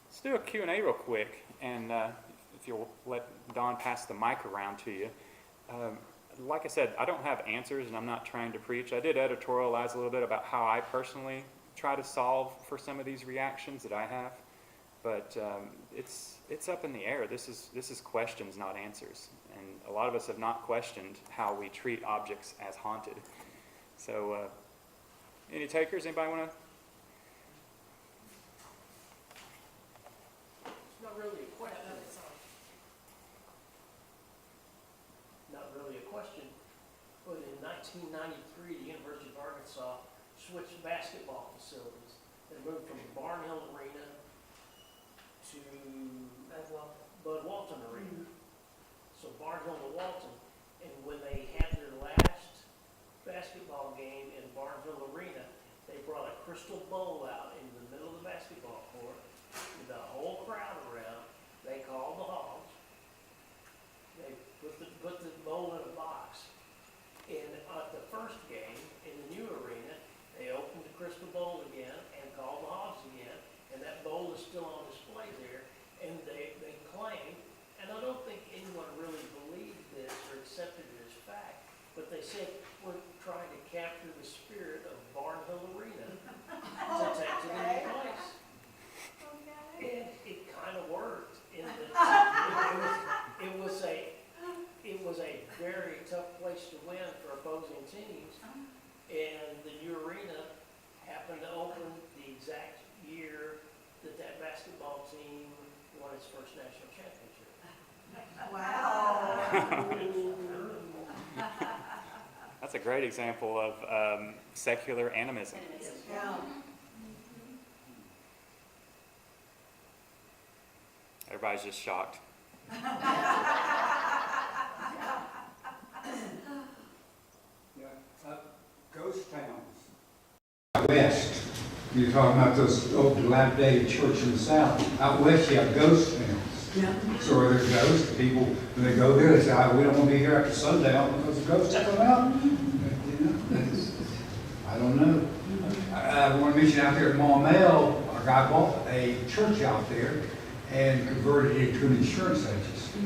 let's do a Q&A real quick, and if you'll let Don pass the mic around to you. Like I said, I don't have answers, and I'm not trying to preach. I did editorialize a little bit about how I personally try to solve for some of these reactions that I have, but it's up in the air. This is questions, not answers, and a lot of us have not questioned how we treat objects as haunted. So, any takers? Anybody want to? Not really a question. Not really a question. But in 1993, the University of Arkansas switched basketball facilities. They moved from the Barnhill Arena to Bud Walton Arena. So Barnhill to Walton. And when they had their last basketball game in Barnhill Arena, they brought a crystal bowl out into the middle of the basketball court with the whole crowd around. They called the Hogs. They put the bowl in a box. And at the first game in the new arena, they opened the crystal bowl again and called the Hogs again. And that bowl is still on display there. And they claimed, and I don't think anyone really believed this or accepted it as fact, but they said we're trying to capture the spirit of Barnhill Arena to take to the new place. And it kind of worked in that very tough place to win for opposing teams. And the new arena happened to open the exact year that that basketball team won its first national championship. Wow. That's a great example of secular animism. Yeah. Everybody's just shocked. Ghost towns. West, you're talking about those old dilapidated churches in the south. Out west, you have ghost towns. Yeah. So where there's ghosts, people, when they go there, they say, "Ah, we don't want to be here after sundown because the ghosts come out." You know, I don't know. I want to mention out there at Maumelle, our guy bought a church out there and converted it into an insurance agency.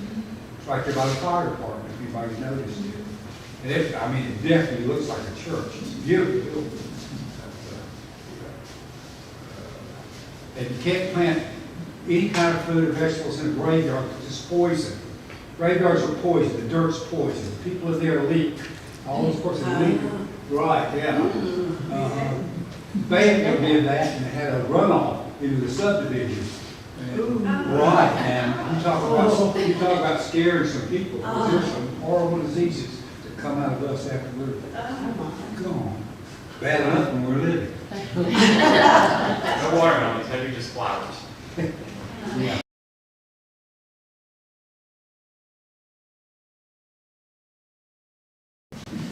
It's right there by the fire department, if anybody's noticed it. And it, I mean, it definitely looks like a church. It's a beautiful building. And you can't plant any kind of fruit or vegetables in a graveyard because it's poison. Graveyards are poison, the dirt's poison. People in there leak. All those courses leak. Right, yeah. Fayetteville did that and they had a runoff into the subdivision. Right, and you talk about scaring some people. There's some horrible diseases that come out of us after we're gone. Bad enough when we're living. No watermelons, maybe just flowers. Yeah.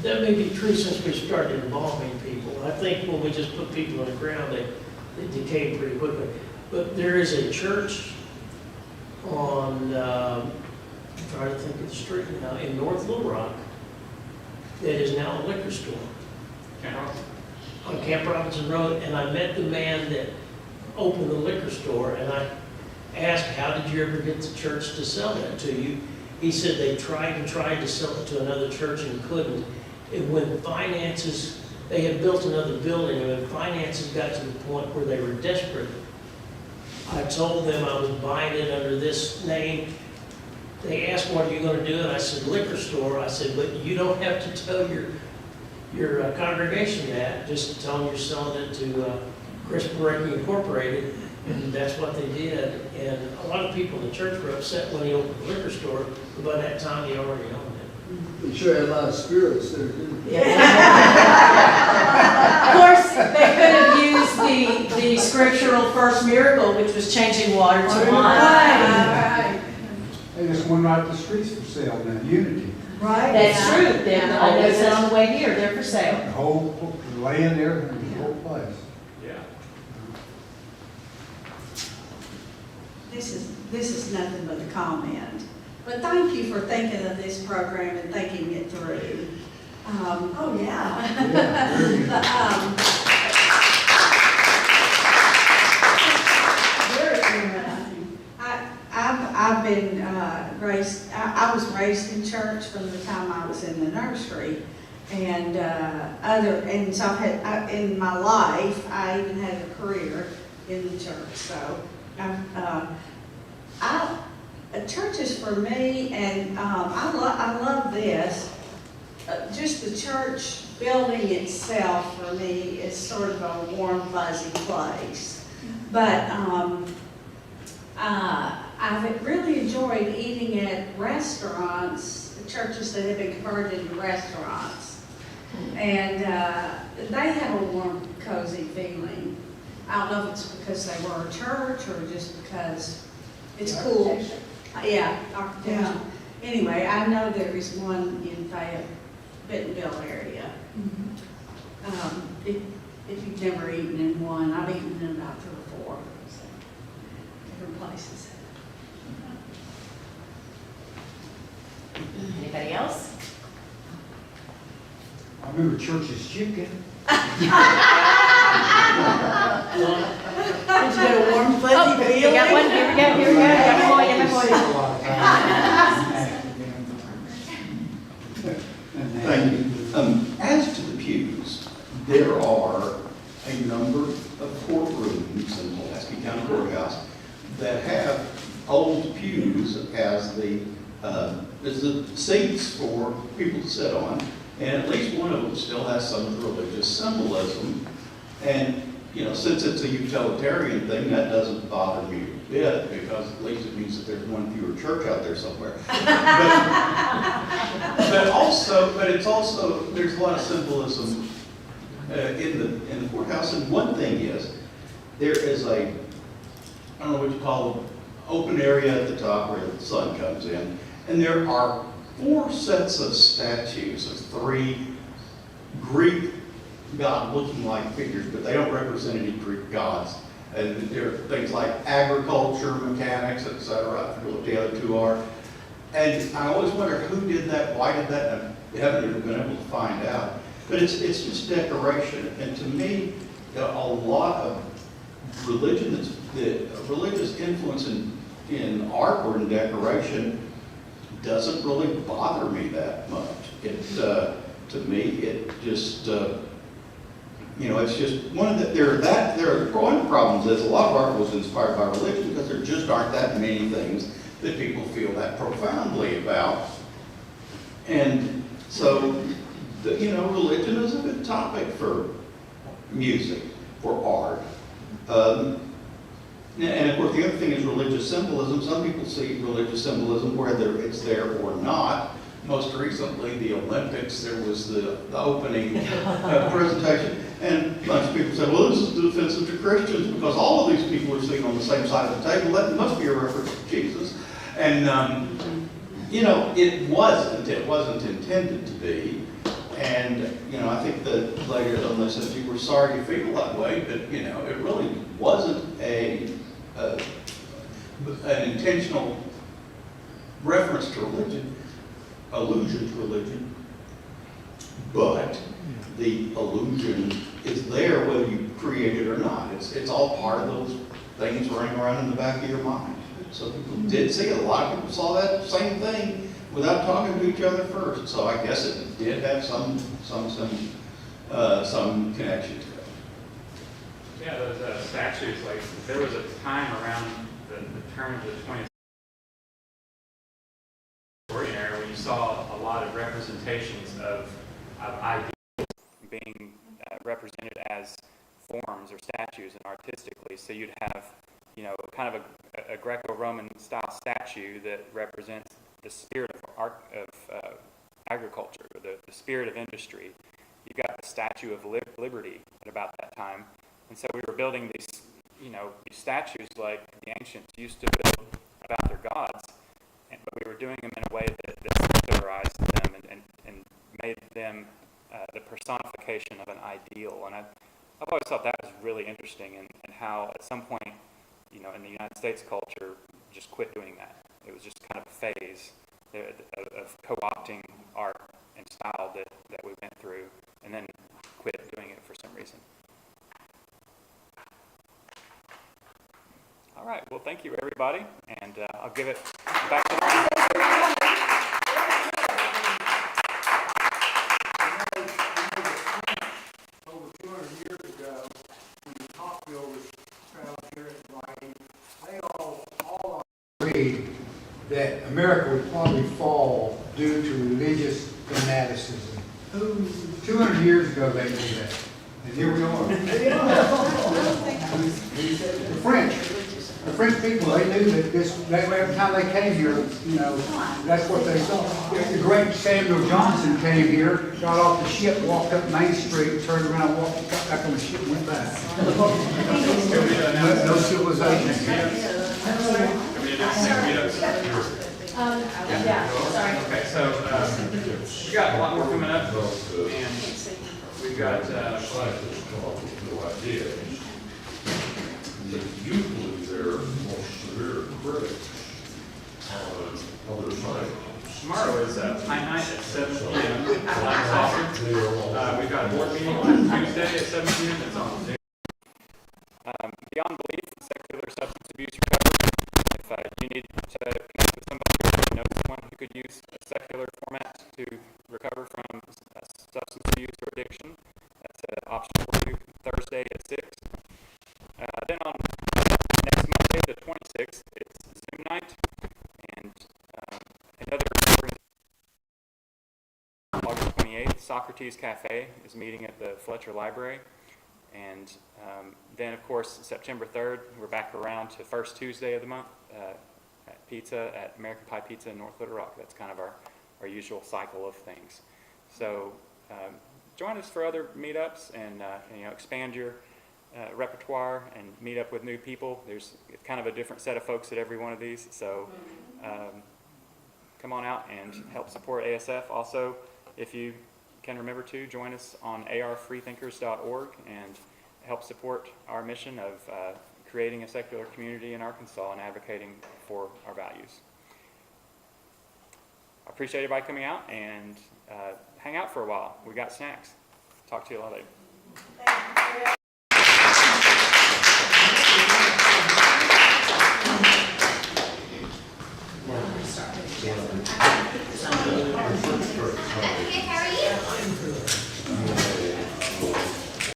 That may be true since we started embalming people. I think when we just put people in the ground, they decay pretty quickly. But there is a church on, I'm trying to think of the street now, in North Little Rock, that is now a liquor store on Camp Robinson Road. And I met the man that opened the liquor store, and I asked, how did you ever get the church to sell that to you? He said they tried and tried to sell it to another church and couldn't. And when finances, they had built another building, and when finances got to the point where they were desperate, I told them I was buying it under this name. They asked, what are you going to do? And I said, liquor store. I said, but you don't have to tell your congregation that. Just tell them you're selling it to Chris Barecki Incorporated. And that's what they did. And a lot of people in the church were upset when he opened the liquor store, but by that time he already owned it. You sure had a lot of spirits there, didn't you? Of course, they could have used the scriptural first miracle, which was changing water to wine. Right. They just went right up the streets for sale now, Unity. Right. That's true. I noticed that on the way here. They're for sale. The whole land there, the whole place. Yeah. This is nothing but a comment. But thank you for thinking of this program and thinking it through. Oh, yeah. Very interesting. I've been raised, I was raised in church from the time I was in the nursery. And so I've had, in my life, I even had a career in the church. So church is for me, and I love this. Just the church building itself for me is sort of a warm, fuzzy place. But I've really enjoyed eating at restaurants, churches that have been converted into restaurants. And they have a warm, cozy feeling. I don't know if it's because they were a church or just because it's cool. Yeah, architecture. Yeah. Anyway, I know there is one in Bentonville area. Mm-hmm. If you've never eaten in one, I've eaten in about 3 or 4 so, different places. Anybody else? I remember Church's Chicken. Did you get a warm, fuzzy feeling? We got one. Here we go. Here we go. Got my boy. Thank you. As to the pews, there are a number of courtrooms in Pulaski County Courthouse that have old pews as the is the seats for people to sit on, and at least one of them still has some of the religious symbolism. And, you know, since it's a utilitarian thing, that doesn't bother me a bit, because at least it means that there's one fewer church out there somewhere. But it's also, there's a lot of symbolism in the courthouse, and one thing is, there is a, I don't know what you call it, open area at the top where the sun comes in, and there are 4 sets of statues of 3 Greek god-looking-like figures, but they don't represent any Greek gods. And there are things like agriculture, mechanics, etc. I forget what the other 2 are. And I always wonder who did that, why did that, and I haven't even been able to find out. But it's just decoration, and to me, a lot of religion, the religious influence in art or in decoration doesn't really bother me that much. It, to me, it just, you know, it's just one of the, there are growing problems is a lot of art was inspired by religion because there just aren't that many things that people feel that profoundly about. And so, you know, religion is a good topic for music, for art. And of course, the other thing is religious symbolism. Some people see religious symbolism whether it's there or not. Most recently, the Olympics, there was the opening presentation, and a bunch of people said, well, this is offensive to Christians because all of these people are sitting on the same side of the table. That must be a reference to Jesus. And, you know, it wasn't intended to be. And, you know, I think that later on they said, you were sorry you feel that way, but, you know, it really wasn't an intentional reference to religion, allusion to religion, but the allusion is there whether you create it or not. It's all part of those things running around in the back of your mind. So people did see it. A lot of people saw that same thing without talking to each other first. So I guess it did have some connection to it. Yeah, those statues, like, there was a time around the turn of the 20th century era when you saw a lot of representations of ideals being represented as forms or statues and artistically. So you'd have, you know, kind of a Greco-Roman style statue that represents the spirit of agriculture, or the spirit of industry. You've got the Statue of Liberty at about that time. And so we were building these, you know, these statues like the ancients used to build about their gods, but we were doing them in a way that secularized them and made them the personification of an ideal. And I've always thought that was really interesting, and how at some point, you know, in the United States culture, just quit doing that. It was just kind of a phase of co-opting art and style that we went through, and then quit doing it for some reason. All right, well, thank you, everybody, and I'll give it back to Brian. Over 200 years ago, when the top builders found here at Writing, they all agreed that America would probably fall due to religious fanaticism. 200 years ago they did that, and here we are. The French people, they knew that every time they came here, you know, that's what they saw. The great Samuel Johnson came here, got off the ship, walked up Main Street, turned around, walked back on the ship, and went back. No civilization. Yeah, sorry. Okay, so we got a lot more coming up, and we've got Usually they're more severe critics on other sides. tomorrow is Pine Night at 7 p.m. We've got a board meeting on Tuesday at 7 p.m. It's on Zoom. Beyond Belief, secular substance abuse recovery. If you need to connect with somebody or you know someone who could use a secular format to recover from substance abuse or addiction, that's an option for you. Thursday at 6. Then on next Monday, the 26th, it's Zoom night, and another organization Socrates Cafe is meeting at the Fletcher Library. And then, of course, September 3rd, we're back around to first Tuesday of the month at pizza at American Pie Pizza in North Little Rock. That's kind of our usual cycle of things. So join us for other meetups and expand your repertoire and meet up with new people. There's kind of a different set of folks at every one of these. So come on out and help support ASF. Also, if you can remember to join us on arfreethinkers.org and help support our mission of creating a secular community in Arkansas and advocating for our values. I appreciate everybody coming out and hang out for a while. We got snacks. Talk to you a lot later.